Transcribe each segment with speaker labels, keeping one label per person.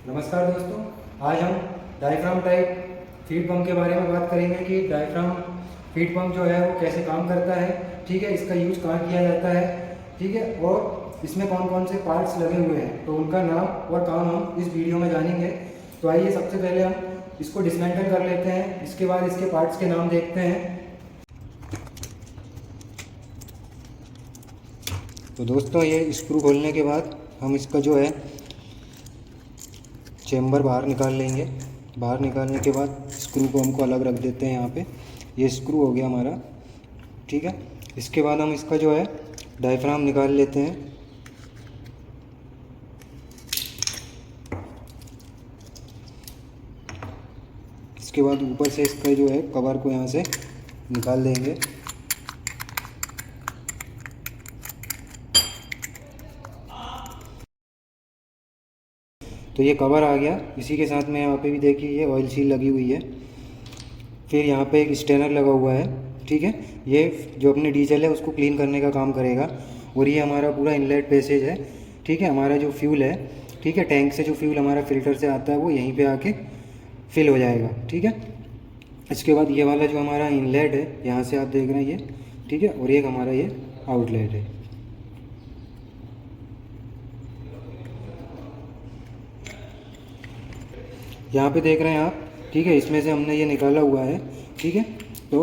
Speaker 1: नमस्कार दोस्तों, आज हम डायफ्राम टाइप फीड पंप के बारे में बात करेंगे कि डायफ्राम फीड पंप जो है वो कैसे काम करता है। ठीक है, इसका यूज कहाँ किया जाता है, ठीक है, और इसमें कौन कौन से पार्ट्स लगे हुए हैं, तो उनका नाम और काम हम इस वीडियो में जानेंगे। तो आइए सबसे पहले हम इसको डिसमेंटल कर लेते हैं, इसके बाद इसके पार्ट्स के नाम देखते हैं। तो दोस्तों, ये स्क्रू खोलने के बाद हम इसका जो है चेम्बर बाहर निकाल लेंगे। बाहर निकालने के बाद स्क्रू को हमको अलग रख देते हैं। यहाँ पे ये स्क्रू हो गया हमारा, ठीक है। इसके बाद हम इसका जो है डायफ्राम निकाल लेते हैं। इसके बाद ऊपर से इसका जो है कवर को यहाँ से निकाल देंगे। तो ये कवर आ गया। इसी के साथ में यहाँ पे भी देखिए ये ऑयल सील लगी हुई है। फिर यहाँ पे एक स्टेनर लगा हुआ है, ठीक है। ये जो अपने डीजल है उसको क्लीन करने का काम करेगा। और ये हमारा पूरा इनलेट पैसेज है, ठीक है। हमारा जो फ्यूल है, ठीक है, टैंक से जो फ्यूल हमारा फ़िल्टर से आता है वो यहीं पे आके फिल हो जाएगा, ठीक है। इसके बाद ये वाला जो हमारा इनलेट है, यहाँ से आप देख रहे हैं ये, ठीक है, और एक हमारा ये आउटलेट है। यहाँ पे देख रहे हैं आप, ठीक है, इसमें से हमने ये निकाला हुआ है, ठीक है। तो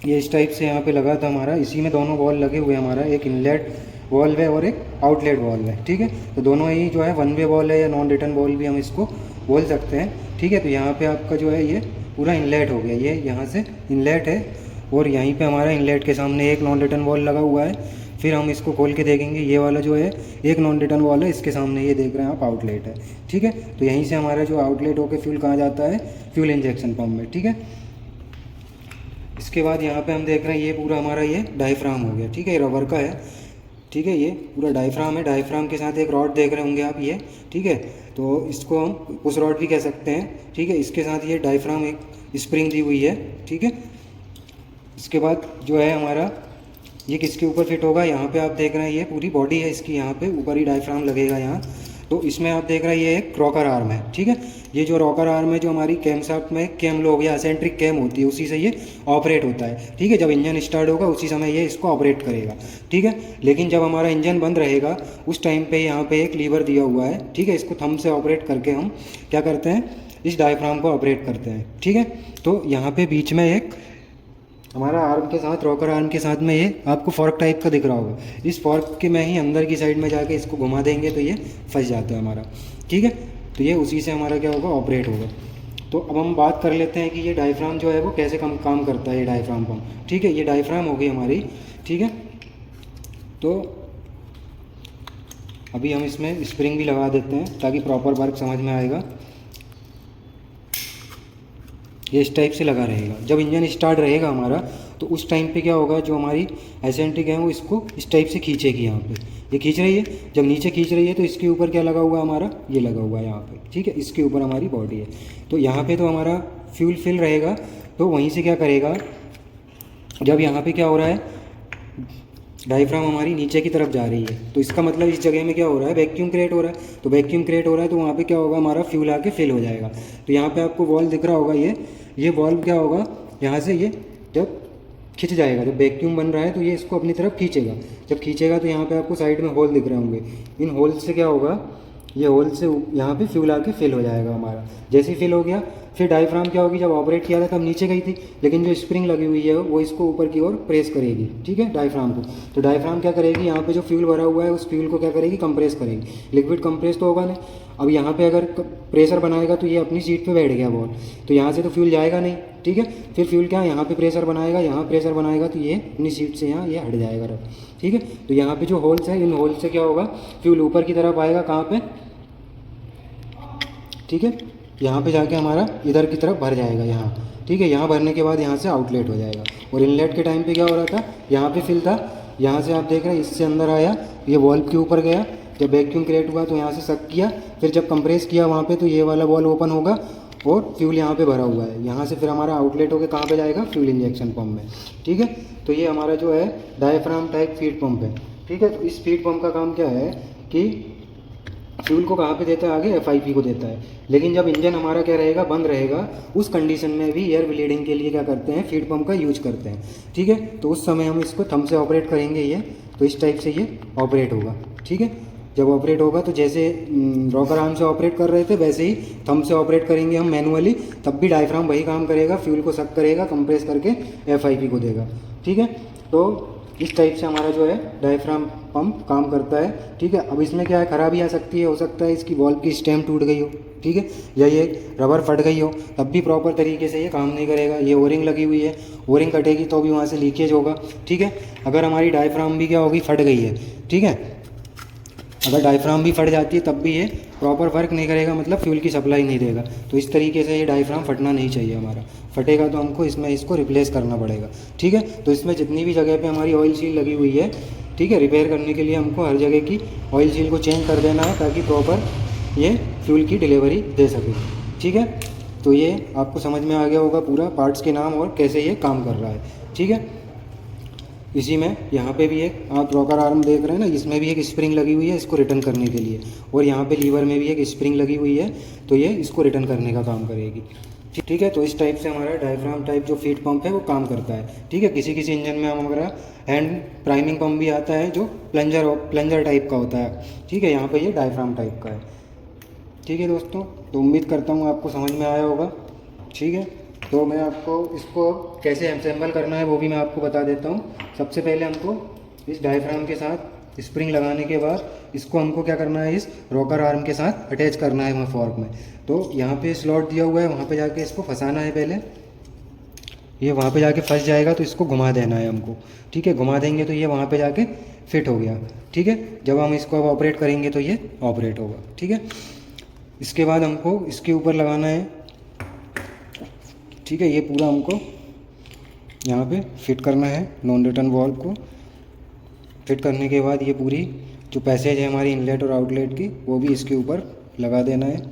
Speaker 1: ये इस टाइप से यहाँ पे लगा था हमारा। इसी में दोनों बॉल लगे हुए हैं हमारा, एक इनलेट वॉल्व है और एक आउटलेट वॉल्व है, ठीक है। तो दोनों ही जो है वन वे बॉल है या नॉन रिटर्न बॉल भी हम इसको बोल सकते हैं, ठीक है। तो यहाँ पे आपका जो है ये पूरा इनलेट हो गया। ये यहाँ से इनलेट है और यहीं पे हमारा इनलेट के सामने एक नॉन रिटर्न बॉल लगा हुआ है। फिर हम इसको खोल के देखेंगे, ये वाला जो है एक नॉन रिटर्न वॉल है, इसके सामने ये देख रहे हैं आप आउटलेट है, ठीक है। तो यहीं से हमारा जो आउटलेट होकर फ्यूल कहाँ जाता है, फ्यूल इंजेक्शन पंप में, ठीक है। इसके बाद यहाँ पे हम देख रहे हैं ये पूरा हमारा ये डायफ्राम हो गया, ठीक है। ये रबर का है, ठीक है। ये पूरा डायफ्राम है। डायफ्राम के साथ एक रॉड देख रहे होंगे आप, ये, ठीक है। तो इसको हम पुश रॉड भी कह सकते हैं, ठीक है। इसके साथ ये डायफ्राम एक स्प्रिंग दी हुई है, ठीक है। इसके बाद जो है हमारा ये किसके ऊपर फिट होगा, यहाँ पे आप देख रहे हैं ये पूरी बॉडी है इसकी, यहाँ पे ऊपर ही डायफ्राम लगेगा यहाँ। तो इसमें आप देख रहे हैं ये एक रॉकर आर्म है, ठीक है। ये जो रॉकर आर्म है, जो हमारी कैम शाफ्ट में कैम लोग या एसेंट्रिक कैम होती है, उसी से ये ऑपरेट होता है, ठीक है। जब इंजन स्टार्ट होगा उसी समय ये इसको ऑपरेट करेगा, ठीक है। लेकिन जब हमारा इंजन बंद रहेगा उस टाइम पे यहाँ पे एक लीवर दिया हुआ है, ठीक है। इसको थंब से ऑपरेट करके हम क्या करते हैं, इस डायफ्राम को ऑपरेट करते हैं, ठीक है। तो यहाँ पे बीच में एक हमारा आर्म के साथ, रॉकर आर्म के साथ में ये आपको फॉर्क टाइप का दिख रहा होगा। इस फॉर्क के में ही अंदर की साइड में जाके इसको घुमा देंगे तो ये फंस जाता है हमारा, ठीक है। तो ये उसी से हमारा क्या होगा, ऑपरेट होगा। तो अब हम बात कर लेते हैं कि ये डायफ्राम जो है वो कैसे काम करता है, ये डायफ्राम पंप, ठीक है। ये डायफ्राम हो गई हमारी, ठीक है। तो अभी हम इसमें स्प्रिंग भी लगा देते हैं ताकि प्रॉपर वर्क समझ में आएगा। ये इस टाइप से लगा रहेगा। जब इंजन स्टार्ट रहेगा हमारा तो उस टाइम पे क्या होगा, जो हमारी एसेंट्रिक है वो इसको इस टाइप से खींचेगी। यहाँ पे ये खींच रही है। जब नीचे खींच रही है तो इसके ऊपर क्या लगा हुआ है हमारा, ये लगा हुआ है यहाँ पे, ठीक है। इसके ऊपर हमारी बॉडी है। तो यहाँ पे तो हमारा फ्यूल फिल रहेगा। तो वहीं से क्या करेगा, जब यहाँ पे क्या हो रहा है, डायफ्राम हमारी नीचे की तरफ जा रही है, तो इसका मतलब इस जगह में क्या हो रहा है, वैक्यूम क्रिएट हो रहा है। तो वैक्यूम क्रिएट हो रहा है तो वहाँ पे क्या होगा, हमारा फ्यूल आके फिल हो जाएगा। तो यहाँ पे आपको वॉल्व दिख रहा होगा, ये वॉल्व क्या होगा, यहाँ से ये जब खिंच जाएगा, जब वैक्यूम बन रहा है तो ये इसको अपनी तरफ खींचेगा। जब खींचेगा तो यहाँ पे आपको साइड में होल दिख रहे होंगे। इन होल से क्या होगा, ये होल से यहाँ पे फ्यूल आके फिल हो जाएगा हमारा। जैसे ही फिल हो गया फिर डायफ्राम क्या होगी, जब ऑपरेट किया था तब नीचे गई थी, लेकिन जो स्प्रिंग लगी हुई है वो इसको ऊपर की ओर प्रेस करेगी, ठीक है, डायफ्राम को। तो डायफ्राम क्या करेगी, यहाँ पे जो फ्यूल भरा हुआ है उस फ्यूल को क्या करेगी, कंप्रेस करेगी। लिक्विड कंप्रेस तो होगा नहीं। अब यहाँ पे अगर प्रेशर बनाएगा तो ये अपनी सीट पे बैठ गया बॉल, तो यहाँ से तो फ्यूल जाएगा नहीं, ठीक है। फिर फ्यूल क्या, यहाँ पे प्रेशर बनाएगा, यहाँ प्रेशर बनाएगा तो ये अपनी सीट से यहाँ ये हट जाएगा रफ, ठीक है। तो यहाँ पे जो होल्स है, इन होल से क्या होगा, फ्यूल ऊपर की तरफ आएगा, कहाँ पे, ठीक है। यहाँ पे जाके हमारा इधर की तरफ भर जाएगा यहाँ, ठीक है। यहाँ भरने के बाद यहाँ से आउटलेट हो जाएगा। और इनलेट के टाइम पे क्या हो रहा था, यहाँ पे फिल था, यहाँ से आप देख रहे हैं इससे अंदर आया, ये वॉल्व के ऊपर गया। जब वैक्यूम क्रिएट हुआ तो यहाँ से सक किया, फिर जब कंप्रेस किया वहाँ पे तो ये वाला वॉल्व ओपन होगा और फ्यूल यहाँ पे भरा हुआ है। यहाँ से फिर हमारा आउटलेट होकर कहाँ पे जाएगा, फ्यूल इंजेक्शन पंप में, ठीक है। तो ये हमारा जो है डायफ्राम टाइप फीड पंप है, ठीक है। तो इस फीड पंप का काम क्या है कि फ्यूल को कहाँ पे देता है आगे, FIP को देता है। लेकिन जब इंजन हमारा क्या रहेगा, बंद रहेगा, उस कंडीशन में भी एयर ब्लीडिंग के लिए क्या करते हैं, फीड पंप का यूज करते हैं। ठीक है, तो उस समय हम इसको थंब से ऑपरेट करेंगे ये, तो इस टाइप से ये ऑपरेट होगा। ठीक है, जब ऑपरेट होगा तो जैसे रॉकर आर्म से ऑपरेट कर रहे थे वैसे ही थंब से ऑपरेट करेंगे हम मैनुअली, तब भी डायफ्राम वही काम करेगा, फ्यूल को सक करेगा, कंप्रेस करके FIP को देगा। ठीक है, तो इस टाइप से हमारा जो है डायफ्राम पंप काम करता है। ठीक है, अब इसमें क्या है, खराबी आ सकती है, हो सकता है इसकी वॉल्व की स्टेम टूट गई हो, ठीक है, या ये रबर फट गई हो, तब भी प्रॉपर तरीके से ये काम नहीं करेगा। ये ओरिंग लगी हुई है, ओरिंग कटेगी तो भी वहाँ से लीकेज होगा। ठीक है, अगर हमारी डायफ्राम भी क्या होगी, फट गई है, ठीक है, अगर डायफ्राम भी फट जाती है तब भी ये प्रॉपर वर्क नहीं करेगा, मतलब फ्यूल की सप्लाई नहीं देगा। तो इस तरीके से ये डायफ्राम फटना नहीं चाहिए हमारा, फटेगा तो हमको इसमें इसको रिप्लेस करना पड़ेगा। ठीक है, तो इसमें जितनी भी जगह पे हमारी ऑयल सील लगी हुई है, ठीक है, रिपेयर करने के लिए हमको हर जगह की ऑयल सील को चेंज कर देना है ताकि प्रॉपर ये फ्यूल की डिलीवरी दे सके। ठीक है, तो ये आपको समझ में आ गया होगा पूरा पार्ट्स के नाम और कैसे ये काम कर रहा है। ठीक है, इसी में यहाँ पे भी एक आप रॉकर आर्म देख रहे हैं ना, इसमें भी एक स्प्रिंग लगी हुई है इसको रिटर्न करने के लिए, और यहाँ पे लीवर में भी एक स्प्रिंग लगी हुई है, तो ये इसको रिटर्न करने का काम करेगी। ठीक है, तो इस टाइप से हमारा डायफ्राम टाइप जो फीड पंप है वो काम करता है। ठीक है, किसी किसी इंजन में हमारा हैंड प्राइमिंग पंप भी आता है जो प्लंजर टाइप का होता है। ठीक है, यहाँ पर ये डायफ्राम टाइप का है। ठीक है दोस्तों, तो उम्मीद करता हूँ आपको समझ में आया होगा। ठीक है, तो मैं आपको इसको कैसे असेंबल करना है वो भी मैं आपको बता देता हूँ। सबसे पहले हमको इस डायफ्राम के साथ स्प्रिंग लगाने के बाद इसको हमको क्या करना है, इस रॉकर आर्म के साथ अटैच करना है वहाँ फॉर्क में। तो यहाँ पे स्लॉट दिया हुआ है, वहाँ पे जाके इसको फंसाना है पहले, ये वहाँ पे जाके फंस जाएगा तो इसको घुमा देना है हमको। ठीक है, घुमा देंगे तो ये वहाँ पे जाके फिट हो गया। ठीक है, जब हम इसको अब ऑपरेट करेंगे तो ये ऑपरेट होगा। ठीक है, इसके बाद हमको इसके ऊपर लगाना है, ठीक है, ये पूरा हमको यहाँ पे फिट करना है नॉन रिटर्न वॉल्व को। फिट करने के बाद ये पूरी जो पैसेज है हमारी इनलेट और आउटलेट की वो भी इसके ऊपर लगा देना है।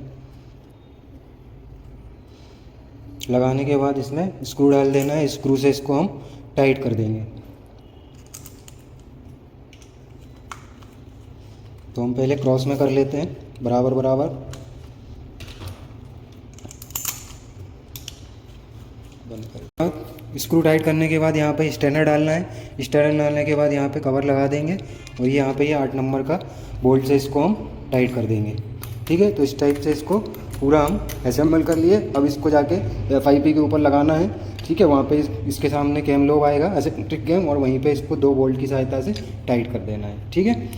Speaker 1: लगाने के बाद इसमें स्क्रू डाल देना है, स्क्रू से इसको हम टाइट कर देंगे। तो हम पहले क्रॉस में कर लेते हैं, बराबर बराबर स्क्रू टाइट करने के बाद यहाँ पे स्टैंडर डालना है। स्टैंडर डालने के बाद यहाँ पे कवर लगा देंगे और यहाँ पे ये 8 नंबर का बोल्ट से इसको हम टाइट कर देंगे। ठीक है, तो इस टाइप से इसको पूरा हम असेंबल कर लिए। अब इसको जाके FIP के ऊपर लगाना है। ठीक है, वहाँ पे इसके सामने कैम लोब आएगा, एसेंट्रिक कैम, और वहीं पे इसको 2 बोल्ट की सहायता से टाइट कर देना है। ठीक है।